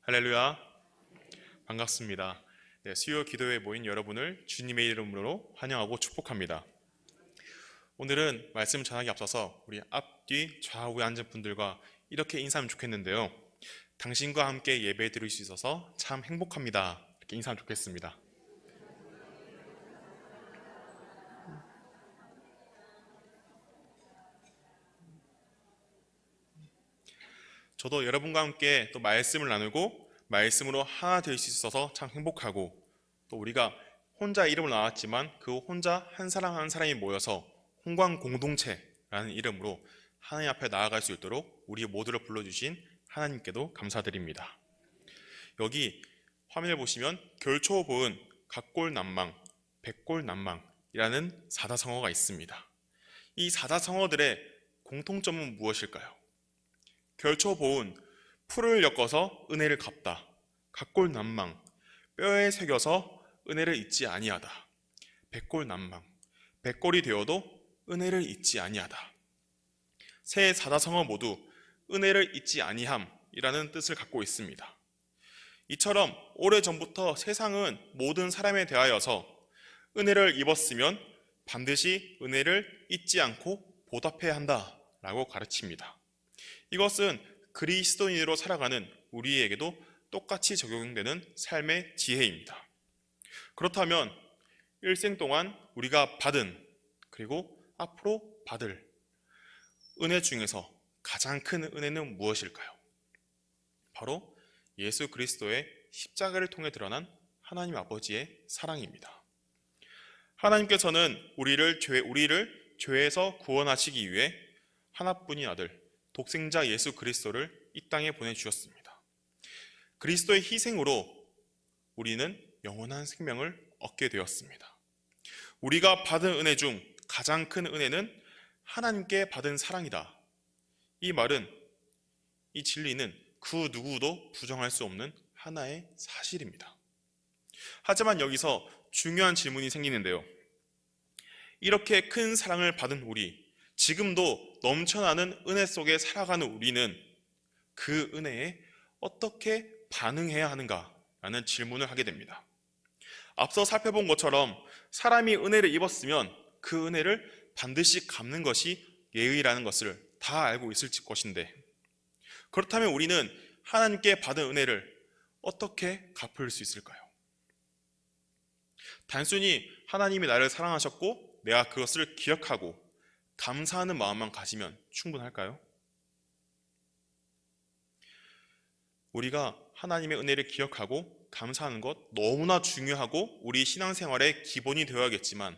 할렐루야, 반갑습니다. 수요 기도회에 모인 여러분을 주님의 이름으로 환영하고 축복합니다. 오늘은 말씀 전하기 앞서서 우리 앞뒤 좌우에 앉은 분들과 이렇게 인사하면 좋겠는데요. 당신과 함께 예배 드릴 수 있어서 참 행복합니다. 이렇게 인사하면 좋겠습니다. 저도 여러분과 함께 또 말씀을 나누고 말씀으로 하나 될 수 있어서 참 행복하고, 또 우리가 혼자 이름을 나왔지만 그 혼자 한 사람 한 사람이 모여서 홍광 공동체라는 이름으로 하나님 앞에 나아갈 수 있도록 우리 모두를 불러주신 하나님께도 감사드립니다. 여기 화면을 보시면 결초보은 각골난망, 백골난망이라는 사다성어가 있습니다. 이 사다성어들의 공통점은 무엇일까요? 결초보은 풀을 엮어서 은혜를 갚다. 각골난망, 뼈에 새겨서 은혜를 잊지 아니하다. 백골난망, 백골이 되어도 은혜를 잊지 아니하다. 세 사다성어 모두 은혜를 잊지 아니함이라는 뜻을 갖고 있습니다. 이처럼 오래전부터 세상은 모든 사람에 대하여서 은혜를 입었으면 반드시 은혜를 잊지 않고 보답해야 한다라고 가르칩니다. 이것은 그리스도인으로 살아가는 우리에게도 똑같이 적용되는 삶의 지혜입니다. 그렇다면 일생 동안 우리가 받은, 그리고 앞으로 받을 은혜 중에서 가장 큰 은혜는 무엇일까요? 바로 예수 그리스도의 십자가를 통해 드러난 하나님 아버지의 사랑입니다. 하나님께서는 우리를 죄에서 구원하시기 위해 하나뿐인 아들 독생자 예수 그리스도를 이 땅에 보내주셨습니다. 그리스도의 희생으로 우리는 영원한 생명을 얻게 되었습니다. 우리가 받은 은혜 중 가장 큰 은혜는 하나님께 받은 사랑이다. 이 말은, 이 진리는 그 누구도 부정할 수 없는 하나의 사실입니다. 하지만 여기서 중요한 질문이 생기는데요. 이렇게 큰 사랑을 받은 우리, 지금도 넘쳐나는 은혜 속에 살아가는 우리는 그 은혜에 어떻게 반응해야 하는가라는 질문을 하게 됩니다. 앞서 살펴본 것처럼 사람이 은혜를 입었으면 그 은혜를 반드시 갚는 것이 예의라는 것을 다 알고 있을 것인데, 그렇다면 우리는 하나님께 받은 은혜를 어떻게 갚을 수 있을까요? 단순히 하나님이 나를 사랑하셨고 내가 그것을 기억하고 감사하는 마음만 가지면 충분할까요? 우리가 하나님의 은혜를 기억하고 감사하는 것 너무나 중요하고 우리 신앙생활의 기본이 되어야겠지만,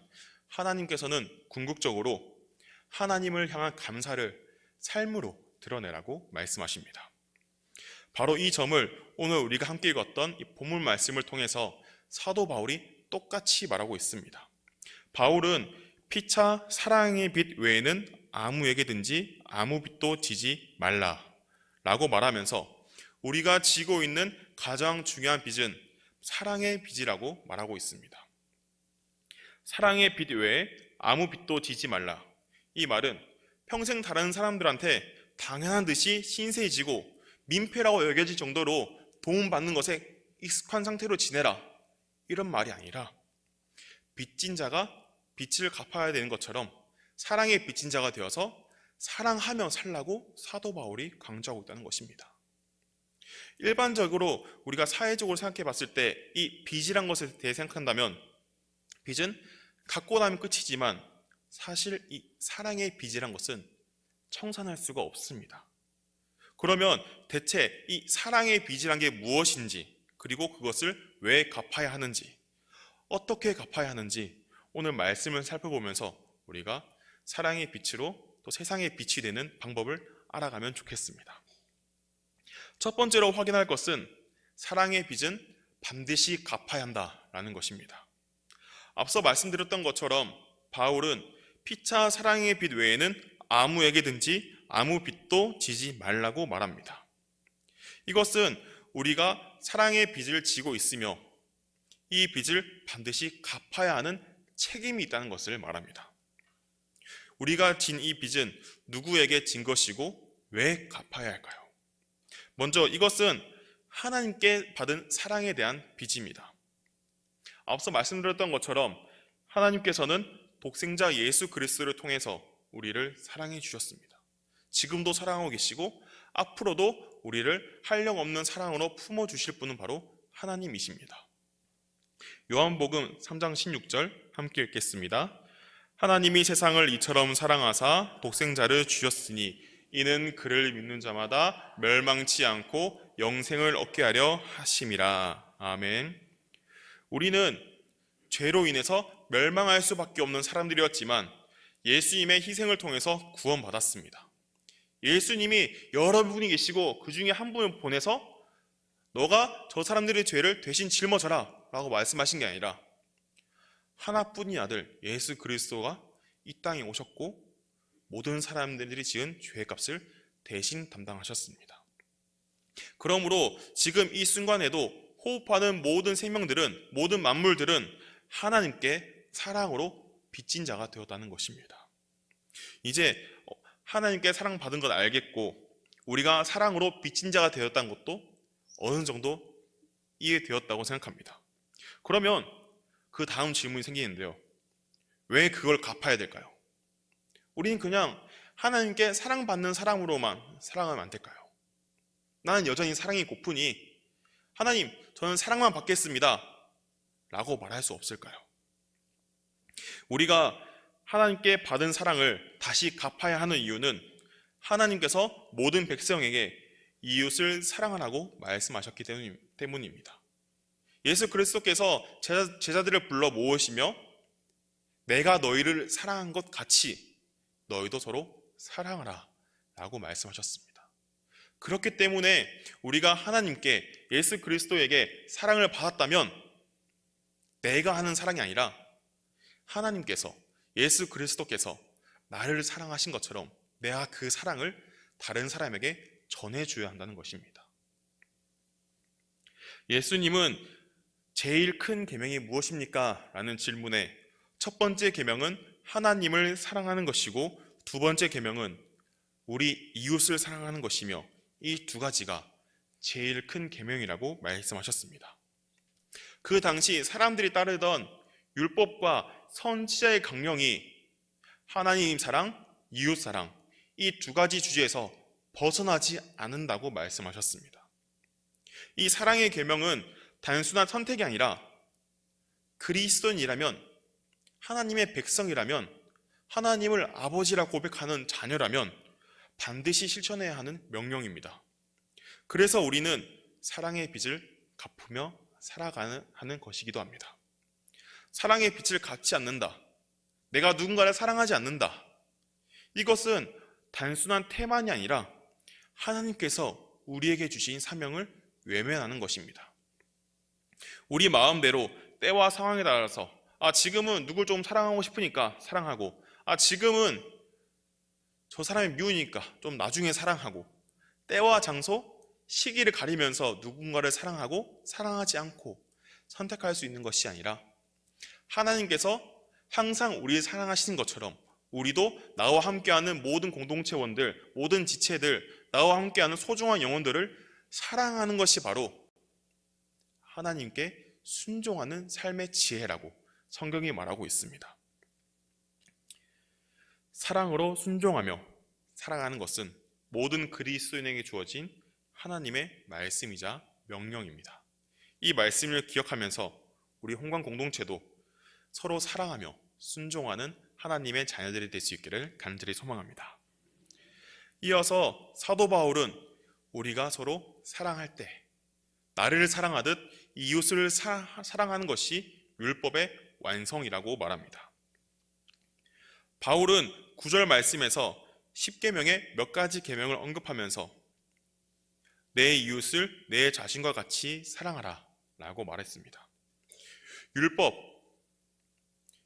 하나님께서는 궁극적으로 하나님을 향한 감사를 삶으로 드러내라고 말씀하십니다. 바로 이 점을 오늘 우리가 함께 읽었던 이 본문 말씀을 통해서 사도 바울이 똑같이 말하고 있습니다. 바울은 피차 사랑의 빚 외에는 아무에게든지 아무 빚도 지지 말라 라고 말하면서 우리가 지고 있는 가장 중요한 빚은 사랑의 빚이라고 말하고 있습니다. 사랑의 빚 외에 아무 빚도 지지 말라. 이 말은 평생 다른 사람들한테 당연한 듯이 신세해지고 민폐라고 여겨질 정도로 도움받는 것에 익숙한 상태로 지내라, 이런 말이 아니라 빚진 자가 빚을 갚아야 되는 것처럼 사랑의 빚진 자가 되어서 사랑하며 살라고 사도 바울이 강조하고 있다는 것입니다. 일반적으로 우리가 사회적으로 생각해 봤을 때 이 빚이란 것에 대해 생각한다면 빚은 갚고 나면 끝이지만, 사실 이 사랑의 빚이란 것은 청산할 수가 없습니다. 그러면 대체 이 사랑의 빚이란 게 무엇인지, 그리고 그것을 왜 갚아야 하는지, 어떻게 갚아야 하는지 오늘 말씀을 살펴보면서 우리가 사랑의 빛으로 또 세상의 빛이 되는 방법을 알아가면 좋겠습니다. 첫 번째로 확인할 것은 사랑의 빚은 반드시 갚아야 한다라는 것입니다. 앞서 말씀드렸던 것처럼 바울은 피차 사랑의 빚 외에는 아무에게든지 아무 빚도 지지 말라고 말합니다. 이것은 우리가 사랑의 빚을 지고 있으며 이 빚을 반드시 갚아야 하는 책임이 있다는 것을 말합니다. 우리가 진 이 빚은 누구에게 진 것이고 왜 갚아야 할까요? 먼저 이것은 하나님께 받은 사랑에 대한 빚입니다. 앞서 말씀드렸던 것처럼 하나님께서는 독생자 예수 그리스도를 통해서 우리를 사랑해 주셨습니다. 지금도 사랑하고 계시고 앞으로도 우리를 한량없는 사랑으로 품어주실 분은 바로 하나님이십니다. 요한복음 3장 16절 함께 읽겠습니다. 하나님이 세상을 이처럼 사랑하사 독생자를 주셨으니 이는 그를 믿는 자마다 멸망치 않고 영생을 얻게 하려 하심이라. 아멘. 우리는 죄로 인해서 멸망할 수밖에 없는 사람들이었지만 예수님의 희생을 통해서 구원받았습니다. 예수님이 여러분이 계시고 그 중에 한 분을 보내서 너가 저 사람들의 죄를 대신 짊어져라 라고 말씀하신 게 아니라 하나뿐인 아들 예수 그리스도가 이 땅에 오셨고 모든 사람들이 지은 죄의 값을 대신 담당하셨습니다. 그러므로 지금 이 순간에도 호흡하는 모든 생명들은, 모든 만물들은 하나님께 사랑으로 빚진 자가 되었다는 것입니다. 이제 하나님께 사랑받은 것 알겠고 우리가 사랑으로 빚진 자가 되었다는 것도 어느 정도 이해되었다고 생각합니다. 그러면 그 다음 질문이 생기는데요. 왜 그걸 갚아야 될까요? 우리는 그냥 하나님께 사랑받는 사람으로만 사랑하면 안 될까요? 나는 여전히 사랑이 고프니 하나님, 저는 사랑만 받겠습니다 라고 말할 수 없을까요? 우리가 하나님께 받은 사랑을 다시 갚아야 하는 이유는 하나님께서 모든 백성에게 이웃을 사랑하라고 말씀하셨기 때문입니다. 예수 그리스도께서 제자들을 불러 모으시며 내가 너희를 사랑한 것 같이 너희도 서로 사랑하라 라고 말씀하셨습니다. 그렇기 때문에 우리가 하나님께 예수 그리스도에게 사랑을 받았다면 내가 하는 사랑이 아니라 하나님께서 예수 그리스도께서 나를 사랑하신 것처럼 내가 그 사랑을 다른 사람에게 전해줘야 한다는 것입니다. 예수님은 제일 큰 계명이 무엇입니까? 라는 질문에 첫 번째 계명은 하나님을 사랑하는 것이고 두 번째 계명은 우리 이웃을 사랑하는 것이며 이 두 가지가 제일 큰 계명이라고 말씀하셨습니다. 그 당시 사람들이 따르던 율법과 선지자의 강령이 하나님 사랑, 이웃 사랑 이 두 가지 주제에서 벗어나지 않는다고 말씀하셨습니다. 이 사랑의 계명은 단순한 선택이 아니라 그리스도인이라면 하나님의 백성이라면 하나님을 아버지라 고백하는 자녀라면 반드시 실천해야 하는 명령입니다. 그래서 우리는 사랑의 빚을 갚으며 살아가는 것이기도 합니다. 사랑의 빚을 갚지 않는다. 내가 누군가를 사랑하지 않는다. 이것은 단순한 태만이 아니라 하나님께서 우리에게 주신 사명을 외면하는 것입니다. 우리 마음대로 때와 상황에 따라서 지금은 누굴 좀 사랑하고 싶으니까 사랑하고 지금은 저 사람이 미우니까 좀 나중에 사랑하고 때와 장소, 시기를 가리면서 누군가를 사랑하고 사랑하지 않고 선택할 수 있는 것이 아니라 하나님께서 항상 우리를 사랑하시는 것처럼 우리도 나와 함께하는 모든 공동체원들, 모든 지체들, 나와 함께하는 소중한 영혼들을 사랑하는 것이 바로 하나님께 순종하는 삶의 지혜라고 성경이 말하고 있습니다. 사랑으로 순종하며 사랑하는 것은 모든 그리스도인에게 주어진 하나님의 말씀이자 명령입니다. 이 말씀을 기억하면서 우리 홍광 공동체도 서로 사랑하며 순종하는 하나님의 자녀들이 될 수 있기를 간절히 소망합니다. 이어서 사도 바울은 우리가 서로 사랑할 때 나를 사랑하듯 이웃을 사랑하는 것이 율법의 완성이라고 말합니다. 바울은 9절 말씀에서 10계명의 몇 가지 계명을 언급하면서 내 이웃을 내 자신과 같이 사랑하라 라고 말했습니다.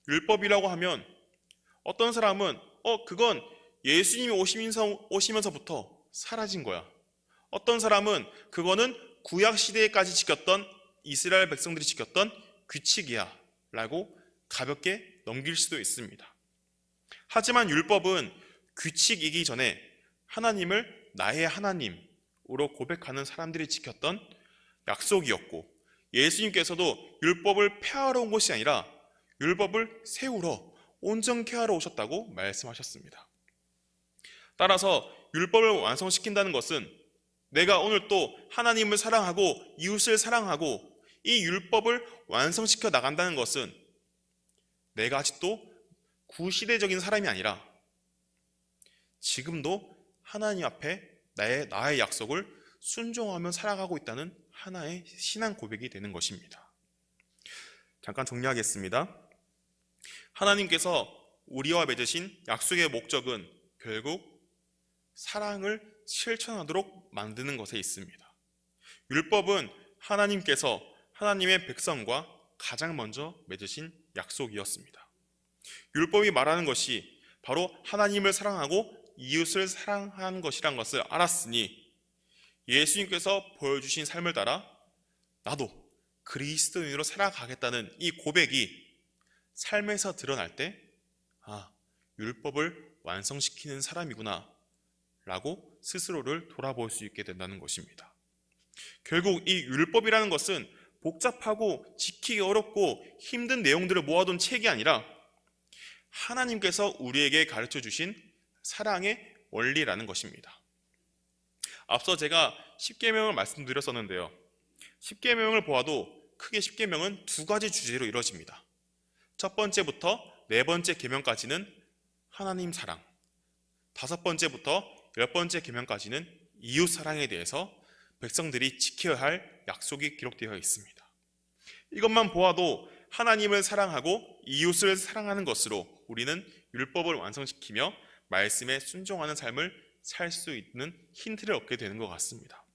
율법이라고 하면 어떤 사람은 그건 예수님이 오시면서부터 사라진 거야. 어떤 사람은 그거는 구약 시대까지 지켰던 이스라엘 백성들이 지켰던 규칙이야 라고 가볍게 넘길 수도 있습니다. 하지만 율법은 규칙이기 전에 하나님을 나의 하나님으로 고백하는 사람들이 지켰던 약속이었고, 예수님께서도 율법을 폐하러 온 것이 아니라 율법을 세우러 온전케 하러 오셨다고 말씀하셨습니다. 따라서 율법을 완성시킨다는 것은 내가 오늘 또 하나님을 사랑하고 이웃을 사랑하고 이 율법을 완성시켜 나간다는 것은 내가 아직도 구시대적인 사람이 아니라 지금도 하나님 앞에 나의 약속을 순종하며 살아가고 있다는 하나의 신앙 고백이 되는 것입니다. 잠깐 정리하겠습니다. 하나님께서 우리와 맺으신 약속의 목적은 결국 사랑을 실천하도록 만드는 것에 있습니다. 율법은 하나님께서 하나님의 백성과 가장 먼저 맺으신 약속이었습니다. 율법이 말하는 것이 바로 하나님을 사랑하고 이웃을 사랑하는 것이란 것을 알았으니 예수님께서 보여주신 삶을 따라 나도 그리스도인으로 살아가겠다는 이 고백이 삶에서 드러날 때 율법을 완성시키는 사람이구나 라고 스스로를 돌아볼 수 있게 된다는 것입니다. 결국 이 율법이라는 것은 복잡하고 지키기 어렵고 힘든 내용들을 모아둔 책이 아니라 하나님께서 우리에게 가르쳐 주신 사랑의 원리라는 것입니다. 앞서 제가 십계명을 말씀드렸었는데요. 십계명을 보아도 크게 십계명은 두 가지 주제로 이루어집니다. 첫 번째부터 네 번째 계명까지는 하나님 사랑, 다섯 번째부터 열 번째 계명까지는 이웃 사랑에 대해서 백성들이 지켜야 할 약속이 기록되어 있습니다. 이것만 보아도 하나님을 사랑하고 이웃을 사랑하는 것으로 우리는 율법을 완성시키며 말씀에 순종하는 삶을 살 수 있는 힌트를 얻게 되는 것 같습니다.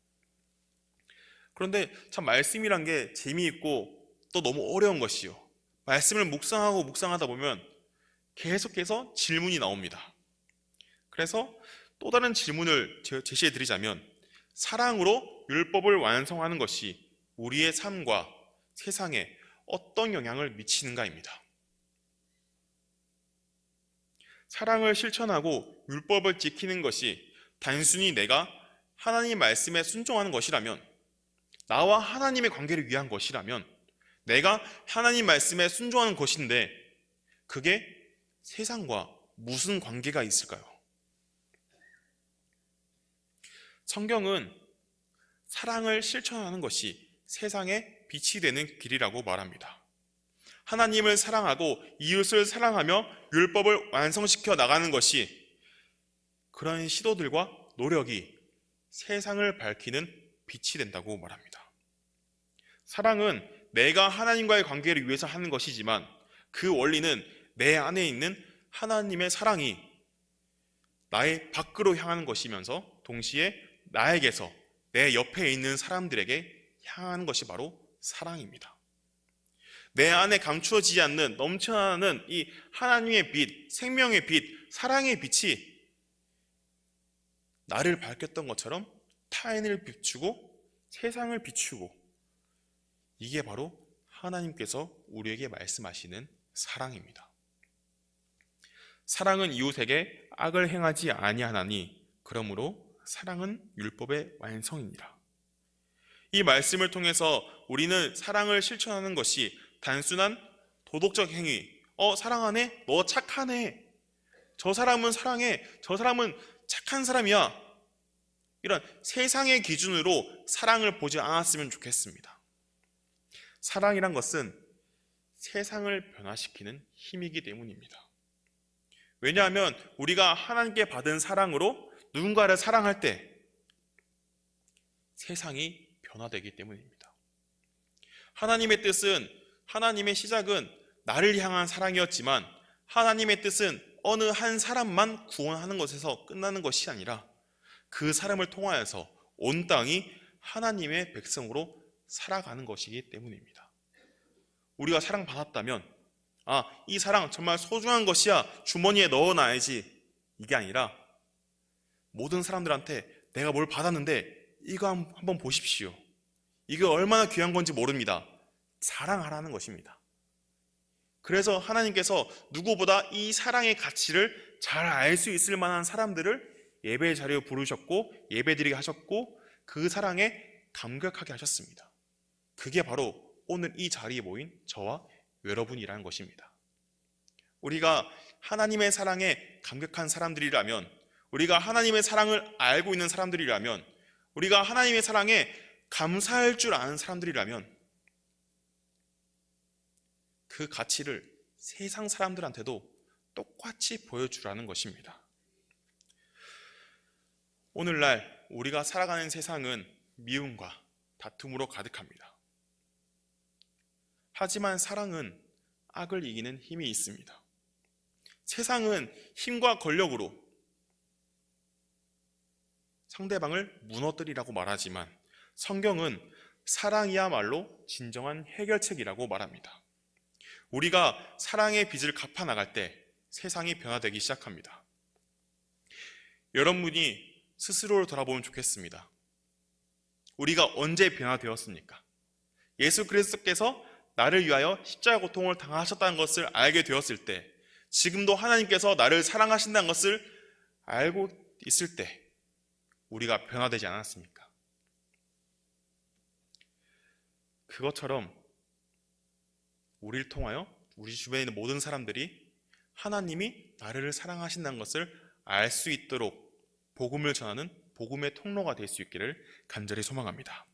그런데 참 말씀이란 게 재미있고 또 너무 어려운 것이요. 말씀을 묵상하다 보면 계속해서 질문이 나옵니다. 그래서 또 다른 질문을 제시해 드리자면 사랑으로 율법을 완성하는 것이 우리의 삶과 세상에 어떤 영향을 미치는가입니다. 사랑을 실천하고 율법을 지키는 것이 단순히 내가 하나님 말씀에 순종하는 것이라면, 나와 하나님의 관계를 위한 것이라면, 내가 하나님 말씀에 순종하는 것인데 그게 세상과 무슨 관계가 있을까요? 성경은 사랑을 실천하는 것이 세상의 빛이 되는 길이라고 말합니다. 하나님을 사랑하고 이웃을 사랑하며 율법을 완성시켜 나가는 것이 그런 시도들과 노력이 세상을 밝히는 빛이 된다고 말합니다. 사랑은 내가 하나님과의 관계를 위해서 하는 것이지만 그 원리는 내 안에 있는 하나님의 사랑이 나의 밖으로 향하는 것이면서 동시에 나에게서 내 옆에 있는 사람들에게 향하는 것이 바로 사랑입니다. 내 안에 감추어지지 않는 넘쳐나는 이 하나님의 빛, 생명의 빛, 사랑의 빛이 나를 밝혔던 것처럼 타인을 비추고 세상을 비추고, 이게 바로 하나님께서 우리에게 말씀하시는 사랑입니다. 사랑은 이웃에게 악을 행하지 아니하나니 그러므로 사랑은 율법의 완성입니다. 이 말씀을 통해서 우리는 사랑을 실천하는 것이 단순한 도덕적 행위, 사랑하네? 너 착하네? 저 사람은 사랑해? 저 사람은 착한 사람이야? 이런 세상의 기준으로 사랑을 보지 않았으면 좋겠습니다. 사랑이란 것은 세상을 변화시키는 힘이기 때문입니다. 왜냐하면 우리가 하나님께 받은 사랑으로 누군가를 사랑할 때 세상이 변화되기 때문입니다. 하나님의 시작은 나를 향한 사랑이었지만 하나님의 뜻은 어느 한 사람만 구원하는 것에서 끝나는 것이 아니라 그 사람을 통하여서 온 땅이 하나님의 백성으로 살아가는 것이기 때문입니다. 우리가 사랑받았다면 이 사랑 정말 소중한 것이야, 주머니에 넣어놔야지, 이게 아니라 모든 사람들한테 내가 뭘 받았는데 이거 한번 보십시오, 이거 얼마나 귀한 건지 모릅니다, 자랑하라는 것입니다. 그래서 하나님께서 누구보다 이 사랑의 가치를 잘 알 수 있을 만한 사람들을 예배 자리에 부르셨고 예배드리게 하셨고 그 사랑에 감격하게 하셨습니다. 그게 바로 오늘 이 자리에 모인 저와 여러분이라는 것입니다. 우리가 하나님의 사랑에 감격한 사람들이라면, 우리가 하나님의 사랑을 알고 있는 사람들이라면, 우리가 하나님의 사랑에 감사할 줄 아는 사람들이라면 그 가치를 세상 사람들한테도 똑같이 보여주라는 것입니다. 오늘날 우리가 살아가는 세상은 미움과 다툼으로 가득합니다. 하지만 사랑은 악을 이기는 힘이 있습니다. 세상은 힘과 권력으로 상대방을 무너뜨리라고 말하지만 성경은 사랑이야말로 진정한 해결책이라고 말합니다. 우리가 사랑의 빚을 갚아 나갈 때 세상이 변화되기 시작합니다. 여러분이 스스로를 돌아보면 좋겠습니다. 우리가 언제 변화되었습니까? 예수 그리스도께서 나를 위하여 십자가 고통을 당하셨다는 것을 알게 되었을 때, 지금도 하나님께서 나를 사랑하신다는 것을 알고 있을 때 우리가 변화되지 않았습니까? 그것처럼 우리를 통하여 우리 주변에 있는 모든 사람들이 하나님이 나를 사랑하신다는 것을 알 수 있도록 복음을 전하는 복음의 통로가 될 수 있기를 간절히 소망합니다.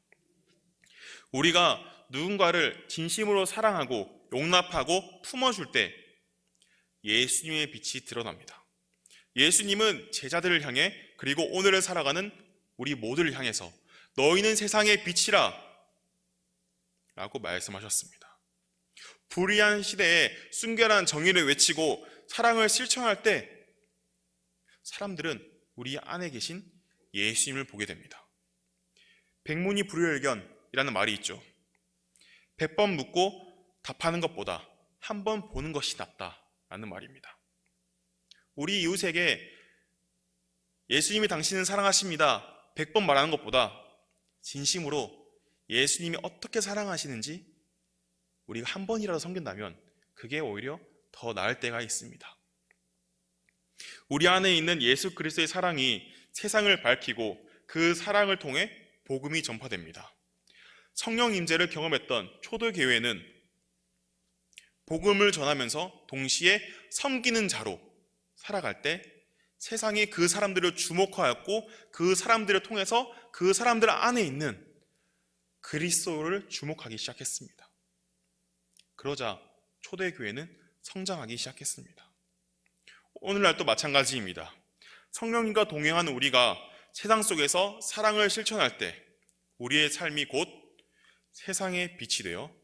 우리가 누군가를 진심으로 사랑하고 용납하고 품어줄 때 예수님의 빛이 드러납니다. 예수님은 제자들을 향해, 그리고 오늘을 살아가는 우리 모두를 향해서 너희는 세상의 빛이라 라고 말씀하셨습니다. 불의한 시대에 순결한 정의를 외치고 사랑을 실천할 때 사람들은 우리 안에 계신 예수님을 보게 됩니다. 백문이 불여일견이라는 말이 있죠. 100번 묻고 답하는 것보다 한 번 보는 것이 낫다라는 말입니다. 우리 이웃에게 예수님이 당신을 사랑하십니다 100번 말하는 것보다 진심으로 예수님이 어떻게 사랑하시는지 우리가 한 번이라도 섬긴다면 그게 오히려 더 나을 때가 있습니다. 우리 안에 있는 예수 그리스도의 사랑이 세상을 밝히고 그 사랑을 통해 복음이 전파됩니다. 성령 임재를 경험했던 초대교회는 복음을 전하면서 동시에 섬기는 자로 살아갈 때 세상이 그 사람들을 주목하였고 그 사람들을 통해서 그 사람들 안에 있는 그리스도를 주목하기 시작했습니다. 그러자 초대교회는 성장하기 시작했습니다. 오늘날도 마찬가지입니다. 성령님과 동행하는 우리가 세상 속에서 사랑을 실천할 때 우리의 삶이 곧 세상의 빛이 되어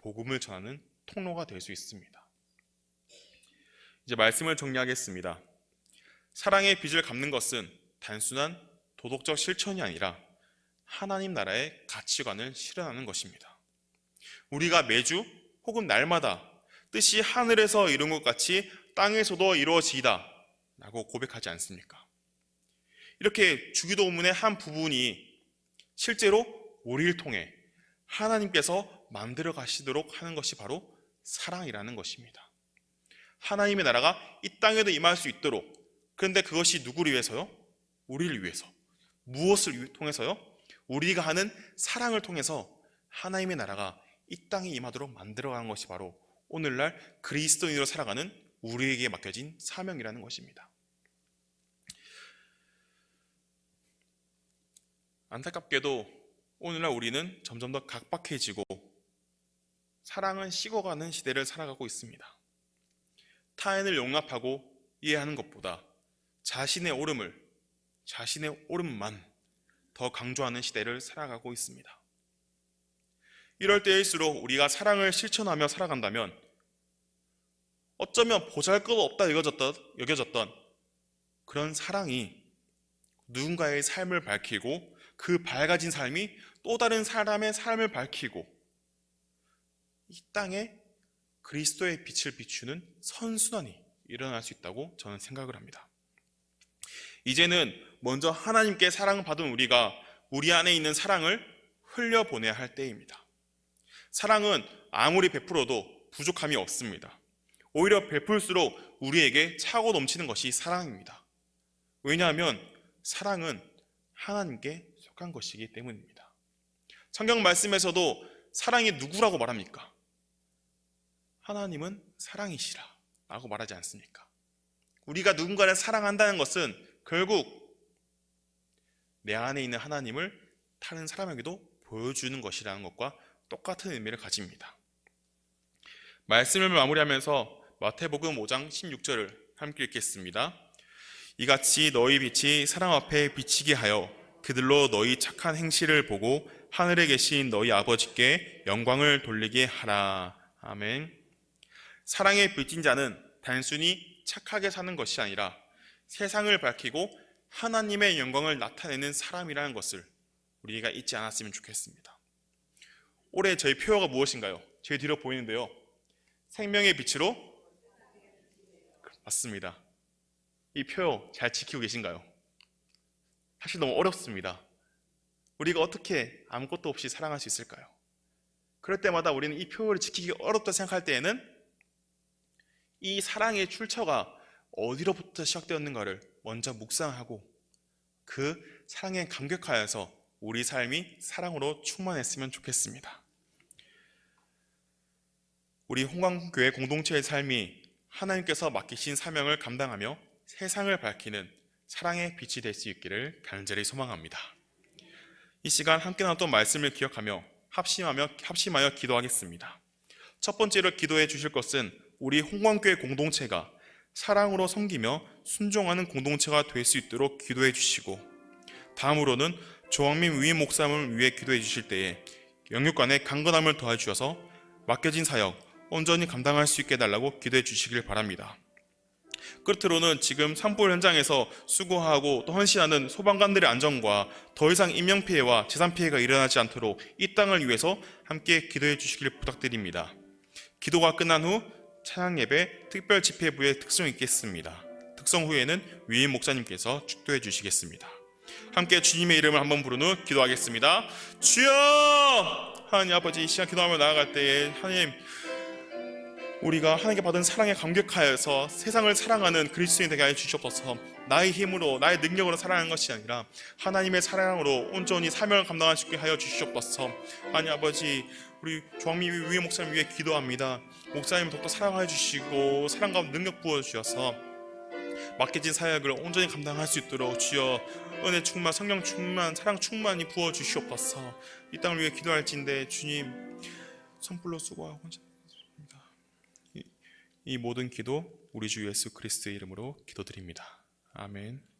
복음을 전하는 통로가 될 수 있습니다. 이제 말씀을 정리하겠습니다. 사랑의 빚을 갚는 것은 단순한 도덕적 실천이 아니라 하나님 나라의 가치관을 실현하는 것입니다. 우리가 매주 혹은 날마다 뜻이 하늘에서 이룬 것 같이 땅에서도 이루어지이다 라고 고백하지 않습니까? 이렇게 주기도문의 한 부분이 실제로 우리를 통해 하나님께서 만들어 가시도록 하는 것이 바로 사랑이라는 것입니다. 하나님의 나라가 이 땅에도 임할 수 있도록, 그런데 그것이 누구를 위해서요? 우리를 위해서. 무엇을 통해서요? 우리가 하는 사랑을 통해서 하나님의 나라가 이 땅에 임하도록 만들어가는 것이 바로 오늘날 그리스도인으로 살아가는 우리에게 맡겨진 사명이라는 것입니다. 안타깝게도 오늘날 우리는 점점 더 각박해지고 사랑은 식어가는 시대를 살아가고 있습니다. 타인을 용납하고 이해하는 것보다 자신의 옳음만 더 강조하는 시대를 살아가고 있습니다. 이럴 때일수록 우리가 사랑을 실천하며 살아간다면 어쩌면 보잘것없다 여겨졌던 그런 사랑이 누군가의 삶을 밝히고 그 밝아진 삶이 또 다른 사람의 삶을 밝히고 이 땅에 그리스도의 빛을 비추는 선순환이 일어날 수 있다고 저는 생각을 합니다. 이제는 먼저 하나님께 사랑받은 우리가 우리 안에 있는 사랑을 흘려보내야 할 때입니다. 사랑은 아무리 베풀어도 부족함이 없습니다. 오히려 베풀수록 우리에게 차고 넘치는 것이 사랑입니다. 왜냐하면 사랑은 하나님께 속한 것이기 때문입니다. 성경 말씀에서도 사랑이 누구라고 말합니까? 하나님은 사랑이시라 라고 말하지 않습니까? 우리가 누군가를 사랑한다는 것은 결국 내 안에 있는 하나님을 다른 사람에게도 보여주는 것이라는 것과 똑같은 의미를 가집니다. 말씀을 마무리하면서 마태복음 5장 16절을 함께 읽겠습니다. 이같이 너희 빛이 사람 앞에 비치게 하여 그들로 너희 착한 행실을 보고 하늘에 계신 너희 아버지께 영광을 돌리게 하라. 아멘. 사랑의 빛인 자는 단순히 착하게 사는 것이 아니라 세상을 밝히고 하나님의 영광을 나타내는 사람이라는 것을 우리가 잊지 않았으면 좋겠습니다. 올해 저희 표어가 무엇인가요? 제 뒤로 보이는데요. 생명의 빛으로? 맞습니다. 이 표어 잘 지키고 계신가요? 사실 너무 어렵습니다. 우리가 어떻게 아무것도 없이 사랑할 수 있을까요? 그럴 때마다 우리는 이 표어를 지키기 어렵다 생각할 때에는 이 사랑의 출처가 어디로부터 시작되었는가를 먼저 묵상하고 그 사랑에 감격하여서 우리 삶이 사랑으로 충만했으면 좋겠습니다. 우리 홍광교회 공동체의 삶이 하나님께서 맡기신 사명을 감당하며 세상을 밝히는 사랑의 빛이 될 수 있기를 간절히 소망합니다. 이 시간 함께 나눴던 말씀을 기억하며 합심하여 기도하겠습니다. 첫 번째로 기도해 주실 것은 우리 홍광교회 공동체가 사랑으로 섬기며 순종하는 공동체가 될 수 있도록 기도해 주시고, 다음으로는 조왕민 위임 목사님을 위해 기도해 주실 때에 영육간의 강건함을 더해주셔서 맡겨진 사역 온전히 감당할 수 있게 해달라고 기도해 주시길 바랍니다. 끝으로는 지금 산불 현장에서 수고하고 또 헌신하는 소방관들의 안전과 더 이상 인명피해와 재산피해가 일어나지 않도록 이 땅을 위해서 함께 기도해 주시길 부탁드립니다. 기도가 끝난 후 찬양예배 특별집회부의 특성이 있겠습니다. 특성 후에는 위임 목사님께서 축도해 주시겠습니다. 함께 주님의 이름을 한번 부른 후 기도하겠습니다. 주여! 하나님 아버지, 이 시간 기도하며 나아갈 때에 하나님, 우리가 하나님께 받은 사랑에 감격하여서 세상을 사랑하는 그리스도인이 되게 하여 주시옵소서. 나의 힘으로 나의 능력으로 사랑하는 것이 아니라 하나님의 사랑으로 온전히 사명을 감당할 수 있게 하여 주시옵소서. 하나님 아버지, 우리 조항민 위에 목사님 위해 기도합니다. 목사님 더욱더 사랑하여 주시고 사랑과 능력 부어주셔서 맡겨진 사역을 온전히 감당할 수 있도록 주여 은혜 충만, 성령 충만, 사랑 충만히 부어주시옵소서. 이 땅을 위해 기도할진데 주님 선불로 수고하고 이 모든 기도 우리 주 예수 그리스도의 이름으로 기도드립니다. 아멘.